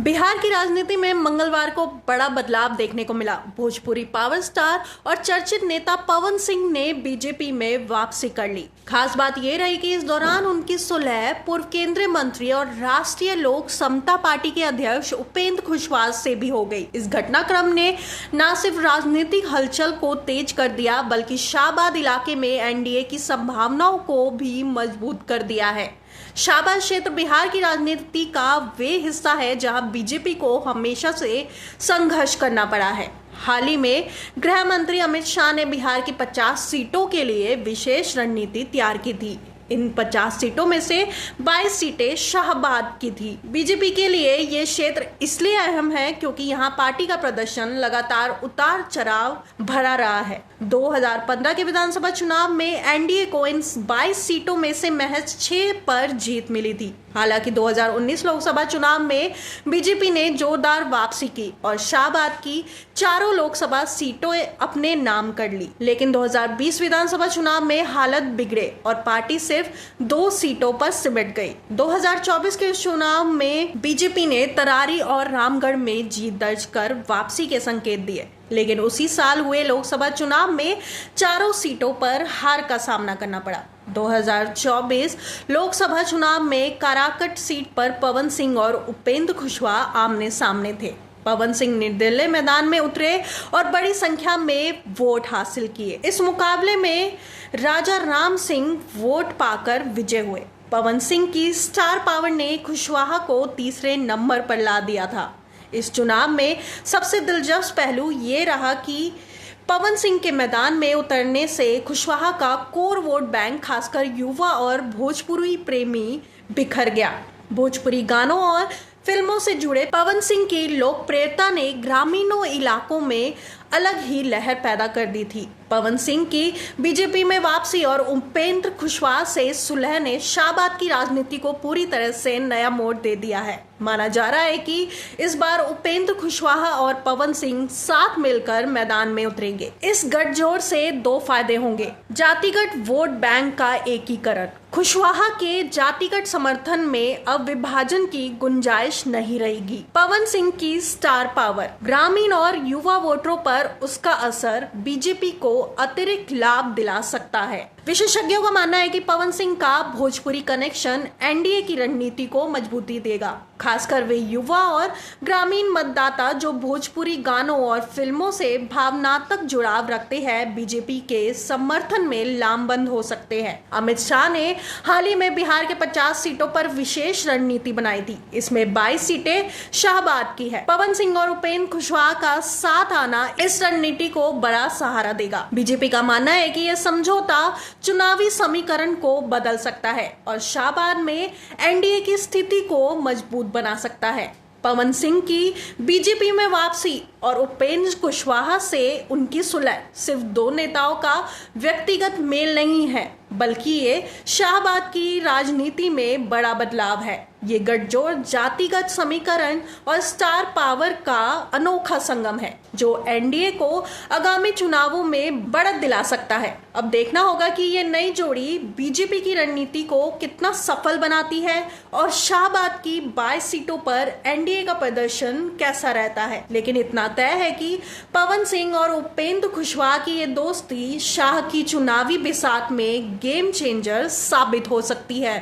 बिहार की राजनीति में मंगलवार को बड़ा बदलाव देखने को मिला। भोजपुरी पावर स्टार और चर्चित नेता पवन सिंह ने बीजेपी में वापसी कर ली। खास बात यह रही कि इस दौरान उनकी सुलह पूर्व केंद्रीय मंत्री और राष्ट्रीय लोक समता पार्टी के अध्यक्ष उपेंद्र कुशवाहा से भी हो गई। इस घटनाक्रम ने न सिर्फ राजनीतिक हलचल को तेज कर दिया, बल्कि शाहबाद इलाके में एनडीए की संभावनाओं को भी मजबूत कर दिया है। शाहबाद क्षेत्र बिहार की राजनीति का वे हिस्सा है जहां बीजेपी को हमेशा से संघर्ष करना पड़ा है। हाल ही में गृह मंत्री अमित शाह ने बिहार की 50 सीटों के लिए विशेष रणनीति तैयार की थी। इन 50 सीटों में से 22 सीटें शाहबाद की थी। बीजेपी के लिए ये क्षेत्र इसलिए अहम है क्योंकि यहाँ पार्टी का प्रदर्शन लगातार उतार चढ़ाव भरा रहा है। 2015 के विधानसभा चुनाव में एनडीए को इन 22 सीटों में से महज 6 पर जीत मिली थी। हालांकि 2019 लोकसभा चुनाव में बीजेपी ने जोरदार वापसी की और शाहबाद की चारों लोकसभा सीटों अपने नाम कर ली, लेकिन 2020 विधानसभा चुनाव में हालत बिगड़े और पार्टी सिर्फ 2 सीटों पर सिमट गई। 2024 के चुनाव में बीजेपी ने तरारी और रामगढ़ में जीत दर्ज कर वापसी के संकेत दिए, लेकिन उसी साल हुए लोकसभा चुनाव में चारों सीटों पर हार का सामना करना पड़ा। 2024 लोकसभा चुनाव में काराकट सीट पर पवन सिंह और उपेंद्र कुशवाहा आमने सामने थे। पवन सिंह निर्दलीय मैदान में उतरे और बड़ी संख्या में वोट हासिल किए। इस मुकाबले में राजा राम सिंह वोट पाकर विजय हुए। पवन सिंह की स्टार पावर ने कुशवाहा को तीसरे नंबर पर ला दिया था। इस चुनाव में सबसे दिलचस्प पहलू ये रहा कि पवन सिंह के मैदान में उतरने से कुशवाहा का कोर वोट बैंक, खासकर युवा और भोजपुरी प्रेमी, बिखर गया। भोजपुरी गानों और फिल्मों से जुड़े पवन सिंह की लोकप्रियता ने ग्रामीणों इलाकों में अलग ही लहर पैदा कर दी थी। पवन सिंह की बीजेपी में वापसी और उपेंद्र कुशवाहा से सुलह ने शाहबाद की राजनीति को पूरी तरह से नया मोड़ दे दिया है। माना जा रहा है कि इस बार उपेंद्र कुशवाहा और पवन सिंह साथ मिलकर मैदान में उतरेंगे। इस गठजोड़ से 2 फायदे होंगे। जातिगत वोट बैंक का एकीकरण। कुशवाहा के जातिगत समर्थन में अब विभाजन की गुंजाइश नहीं रहेगी। पवन सिंह की स्टार पावर। ग्रामीण और युवा वोटरों पर उसका असर बीजेपी को अतिरिक्त लाभ दिला सकता है। विशेषज्ञों का मानना है कि पवन सिंह का भोजपुरी कनेक्शन एनडीए की रणनीति को मजबूती देगा, खासकर वे युवा और ग्रामीण मतदाता जो भोजपुरी गानों और फिल्मों से भावनात्मक जुड़ाव रखते हैं, बीजेपी के समर्थन में लामबंद हो सकते हैं। अमित शाह ने हाल ही में बिहार के 50 सीटों पर विशेष रणनीति बनाई थी। इसमें 22 सीटें शाहबाद की है। पवन सिंह और उपेंद्र कुशवाहा का साथ आना इस रणनीति को बड़ा सहारा देगा। बीजेपी का मानना है कि यह समझौता चुनावी समीकरण को बदल सकता है और शाहबाद में एनडीए की स्थिति को मजबूत बना सकता है। पवन सिंह की बीजेपी में वापसी और उपेंद्र कुशवाहा से उनकी सुलह सिर्फ 2 नेताओं का व्यक्तिगत मेल नहीं है, बल्कि ये शाहबाद की राजनीति में बड़ा बदलाव है। ये गठजोड़ जातिगत समीकरण और स्टार पावर का अनोखा संगम है जो एनडीए को आगामी चुनावों में बढ़त दिला सकता है। अब देखना होगा कि ये नई जोड़ी बीजेपी की रणनीति को कितना सफल बनाती है और शाहबाद की 22 सीटों पर एनडीए का प्रदर्शन कैसा रहता है। लेकिन इतना तय है कि पवन सिंह और उपेंद्र कुशवाहा की ये दोस्ती शाह की चुनावी बिसात में गेम चेंजर साबित हो सकती है।